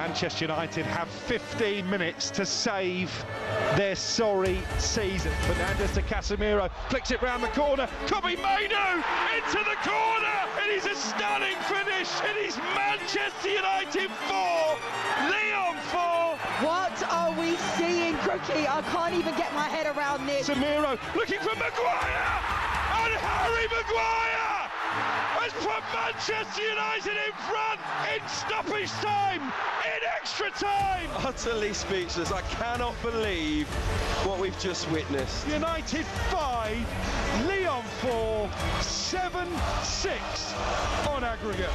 Manchester United have 15 minutes to save their sorry season. Fernandes to Casemiro, flicks it round the corner. Kobe Mainu into the corner. It is a stunning finish. It is Manchester United 4, Lyon 4. What are we seeing, Crookie? I can't even get my head around this. Casemiro looking for Maguire, and Harry Maguire has put Manchester United in front in stoppage time, in extra time. Utterly speechless. I cannot believe what we've just witnessed. United 5, Lyon 4, 7-6 on aggregate.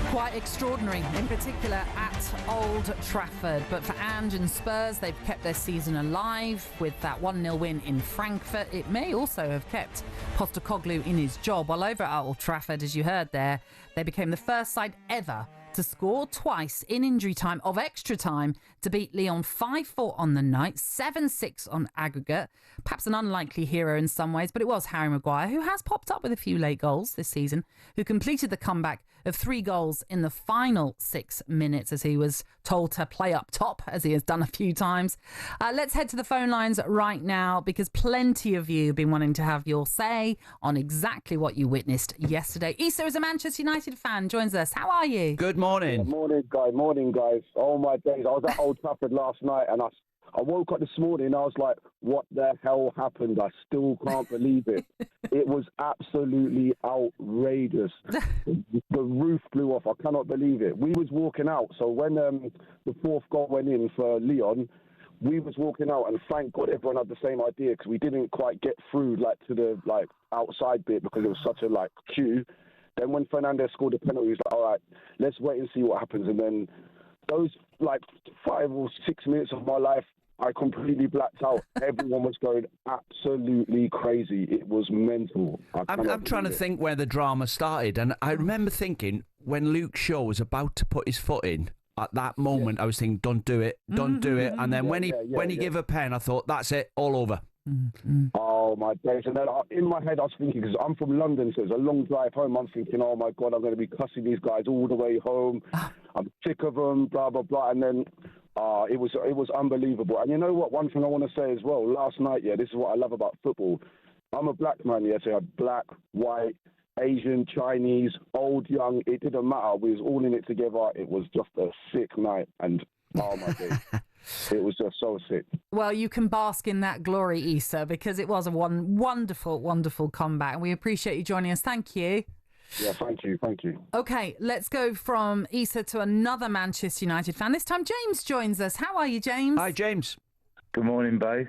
Quite extraordinary, in particular at Old Trafford. But for Ange and Spurs, they've kept their season alive with that 1-0 win in Frankfurt. It may also have kept Postecoglou in his job. While over at Old Trafford, as you heard there, they became the first side ever to score twice in injury time of extra time to beat Lyon 5-4 on the night, 7-6 on aggregate. Perhaps an unlikely hero in some ways, but it was Harry Maguire, who has popped up with a few late goals this season, who completed the comeback of 3 goals in the final 6 minutes as he was told to play up top, as he has done a few times. Let's head to the phone lines right now, because plenty of you have been wanting to have your say on exactly what you witnessed yesterday. Issa is a Manchester United fan, joins us. How are you? Good morning. Morning, guys. Oh, my days. I was at Old Trafford last night, and I woke up this morning and I was like, what the hell happened? I still can't believe it. It was absolutely outrageous. The roof blew off. I cannot believe it. We was walking out. So when the fourth goal went in for Lyon, we was walking out, and thank God everyone had the same idea, because we didn't quite get through to the outside bit because it was such a queue. Then when Fernandes scored the penalty, he was like, all right, let's wait and see what happens. And then those 5 or 6 minutes of my life, I completely blacked out. Everyone was going absolutely crazy. It was mental. I'm trying to think where the drama started. And I remember thinking, when Luke Shaw was about to put his foot in, at that moment, I was thinking, don't do it, don't do it. And then when he gave a pen, I thought, that's it, all over. Oh, my days. And then in my head, I was thinking, because I'm from London, so it's a long drive home. I'm thinking, oh, my God, I'm going to be cussing these guys all the way home. I'm sick of them, blah, blah, blah. And then it was unbelievable. And you know what? One thing I want to say as well, last night, this is what I love about football. I'm a black man, so I had black, white, Asian, Chinese, old, young. It didn't matter. We was all in it together. It was just a sick night. And, oh, my days. It was just so sick. Well, you can bask in that glory, Issa, because it was a wonderful, wonderful comeback. And we appreciate you joining us. Thank you. Yeah, thank you. Okay, let's go from Issa to another Manchester United fan. This time, James joins us. How are you, James? Hi, James. Good morning, both.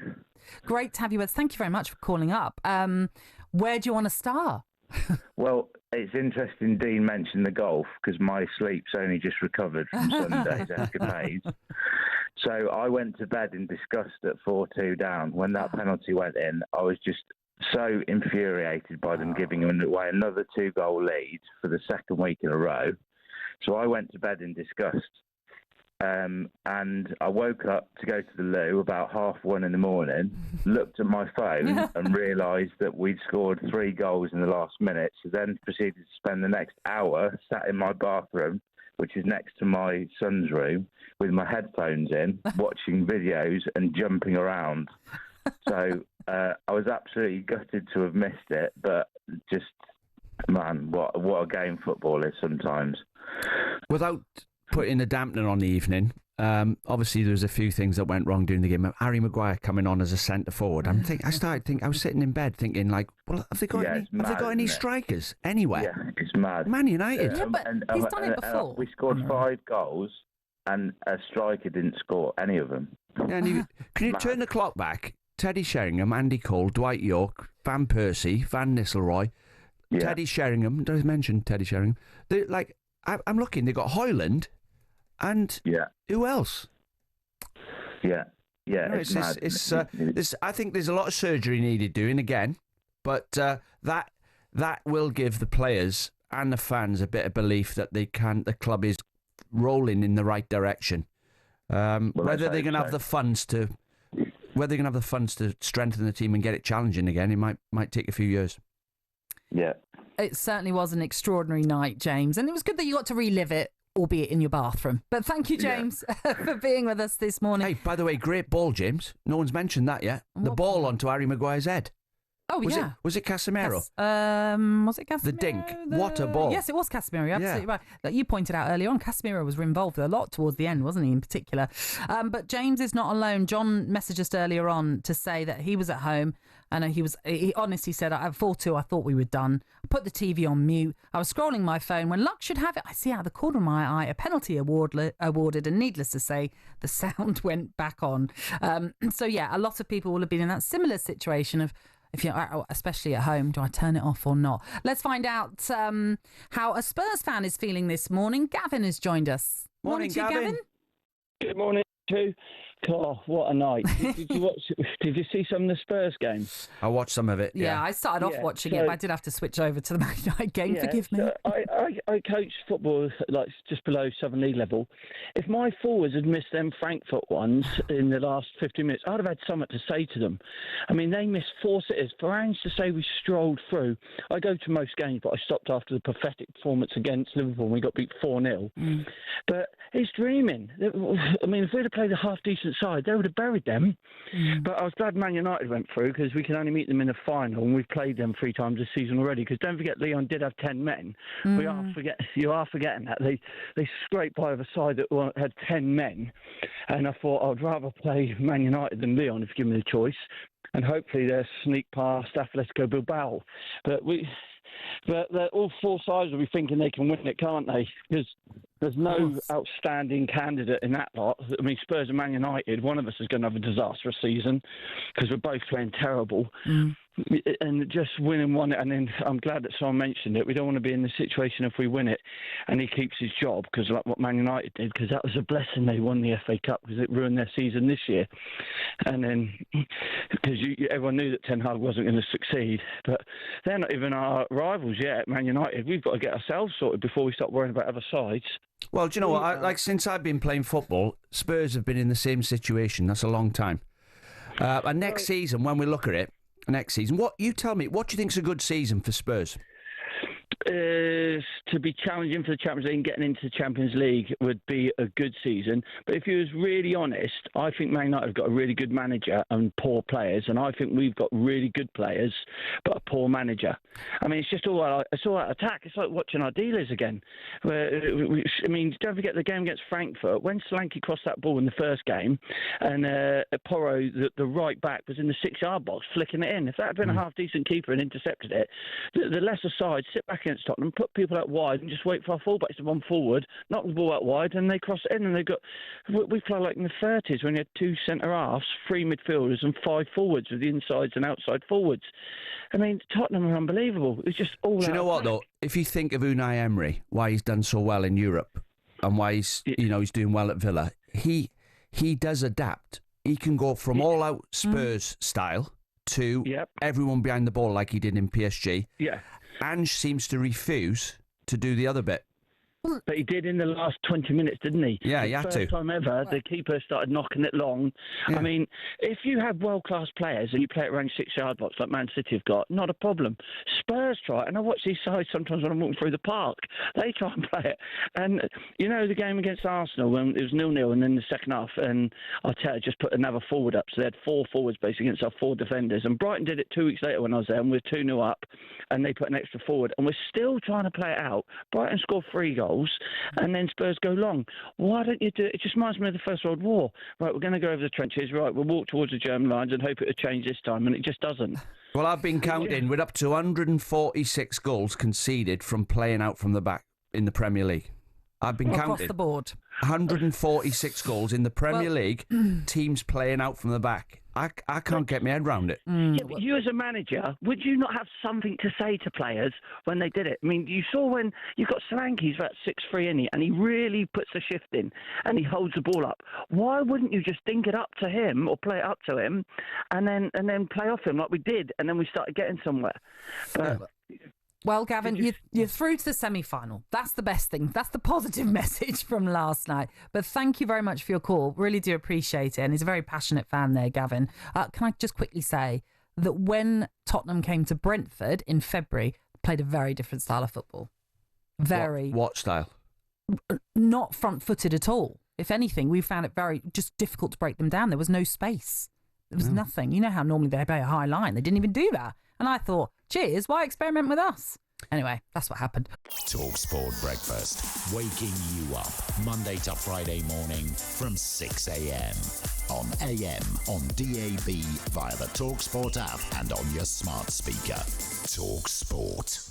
Great to have you with us. Thank you very much for calling up. Where do you want to start? Well, it's interesting Dean mentioned the golf, because my sleep's only just recovered from Sunday's escapades. So I went to bed in disgust at 4-2 down. When that penalty went in, I was just so infuriated by them giving away another 2-goal lead for the second week in a row. So I went to bed in disgust. And I woke up to go to the loo about 1:30 in the morning, looked at my phone and realised that we'd scored 3 goals in the last minute. So then proceeded to spend the next hour sat in my bathroom, which is next to my son's room, with my headphones in, watching videos and jumping around. So I was absolutely gutted to have missed it, but just, man, what a game football is sometimes. Without putting a dampener on the evening, obviously there was a few things that went wrong during the game. Harry Maguire coming on as a centre forward. I was sitting in bed thinking, well, have they got any strikers anywhere? Yeah, it's mad. Man United. Yeah, but he's done it before. We scored 5 goals, and a striker didn't score any of them. Yeah, and can you turn the clock back? Teddy Sheringham, Andy Cole, Dwight York, Van Persie, Van Nistelrooy, Teddy Sheringham. Did I mention Teddy Sheringham? I'm looking. They got Hoyland, and who else? Yeah. It's mad. I think there's a lot of surgery needed doing again, but that will give the players and the fans a bit of belief that the club is rolling in the right direction. Whether they're going to have the funds to. Whether they're going to have the funds to strengthen the team and get it challenging again, it might take a few years. Yeah. It certainly was an extraordinary night, James. And it was good that you got to relive it, albeit in your bathroom. But thank you, James, for being with us this morning. Hey, by the way, great ball, James. No one's mentioned that yet. The ball onto Harry Maguire's head. Oh, Was it Casemiro? Was it Casemiro? The dink. What a ball. Yes, it was Casemiro. You're absolutely right. Like you pointed out earlier on, Casemiro was involved a lot towards the end, wasn't he, in particular? But James is not alone. John messaged us earlier on to say that he was at home and he honestly said, at 4-2, I thought we were done. I put the TV on mute. I was scrolling my phone. When luck should have it, I see out of the corner of my eye a penalty awarded, and needless to say, the sound went back on. So, yeah, a lot of people will have been in that similar situation of, if you're especially at home, do I turn it off or not? Let's find out how a Spurs fan is feeling this morning. Gavin has joined us. Morning, to you, Gavin. Good morning, too. Oh, what a night. Did you see some of the Spurs games? I watched some of it, Yeah, I started off watching it, but I did have to switch over to the Man United game, forgive me. So I coach football like just below Southern League level. If my forwards had missed them Frankfurt ones in the last 50 minutes, I'd have had something to say to them. I mean, they missed 4 sitters. For Ange to say we strolled through, I go to most games, but I stopped after the pathetic performance against Liverpool when we got beat 4-0. But it's dreaming. I mean, if we'd have played a half-decent side, they would have buried them. But I was glad Man United went through because we can only meet them in the final, and we've played them 3 times this season already. Because don't forget, Lyon did have 10 men. You are forgetting that they scraped by with a side that had 10 men, and I thought I'd rather play Man United than Lyon if you give me the choice, and hopefully they'll sneak past Atletico Bilbao. But all 4 sides will be thinking they can win it, can't they? Because there's no outstanding candidate in that lot. I mean, Spurs and Man United, one of us is going to have a disastrous season because we're both playing terrible. And just winning one, and then I'm glad that someone mentioned it. We don't want to be in the situation if we win it and he keeps his job, because like what Man United did, because that was a blessing they won the FA Cup because it ruined their season this year. And then because everyone knew that Ten Hag wasn't going to succeed, but they're not even our rivals yet, Man United. We've got to get ourselves sorted before we start worrying about other sides. Well, do you know what? Since I've been playing football, Spurs have been in the same situation. That's a long time. And next season, when we look at it, what you tell me, what do you think's a good season for Spurs? To be challenging for the Champions League and getting into the Champions League would be a good season. But if you was really honest, I think Man United have got a really good manager and poor players, and I think we've got really good players but a poor manager. I mean, it's just all out attack. It's like watching our dealers again. I mean, don't forget the game against Frankfurt when Solanke crossed that ball in the first game, and Porro, the right back, was in the 6-yard box flicking it in. If that had been a half decent keeper and intercepted it, the lesser side sit back against Tottenham, put people out wide and just wait for our fullbacks to run forward, knock the ball out wide, and they cross it in. And we play like in the 30s when you had 2 centre-halves, 3 midfielders and 5 forwards with the insides and outside forwards. I mean, Tottenham are unbelievable. It's just all out. Do you know what, though? If you think of Unai Emery, why he's done so well in Europe and why he's doing well at Villa, he does adapt. He can go from all-out Spurs style to everyone behind the ball like he did in PSG. Yeah. Ange seems to refuse to do the other bit. But he did in the last 20 minutes, didn't he? Yeah, he had to. First time ever, the keeper started knocking it long. Yeah. I mean, if you have world-class players and you play it around 6-yard box like Man City have got, not a problem. Spurs try it, and I watch these sides sometimes when I'm walking through the park. They try and play it. And, you know, the game against Arsenal, when it was 0-0 and then the second half, and Arteta just put another forward up. So they had 4 forwards basically against our 4 defenders. And Brighton did it 2 weeks later when I was there, and we were 2-0 up, and they put an extra forward. And we're still trying to play it out. Brighton scored 3 goals. And then Spurs go long. Why don't you do it? It just reminds me of the First World War. Right, we're going to go over the trenches. Right, we'll walk towards the German lines and hope it'll change this time, and it just doesn't. Well, I've been counting. We're up to 146 goals conceded from playing out from the back in the Premier League. I've been counting. Across the board. 146 goals in the Premier League, teams playing out from the back. I can't get my head around it. Yeah, but you as a manager, would you not have something to say to players when they did it? I mean, you saw when you've got Solanke, he's about 6'3", isn't he? And he really puts the shift in and he holds the ball up. Why wouldn't you just dink it up to him or play it up to him and then play off him like we did, and then we started getting somewhere? But, well, Gavin, you're through to the semi-final. That's the best thing. That's the positive message from last night. But thank you very much for your call. Really do appreciate it. And he's a very passionate fan there, Gavin. Can I just quickly say that when Tottenham came to Brentford in February, played a very different style of football. Very. What style? Not front-footed at all. If anything, we found it very just difficult to break them down. There was no space. There was nothing. You know how normally they play a high line. They didn't even do that. And I thought, cheers, why experiment with us? Anyway, that's what happened. talkSPORT Breakfast, waking you up Monday to Friday morning from 6 a.m. on AM, on DAB, via the talkSPORT app and on your smart speaker. talkSPORT.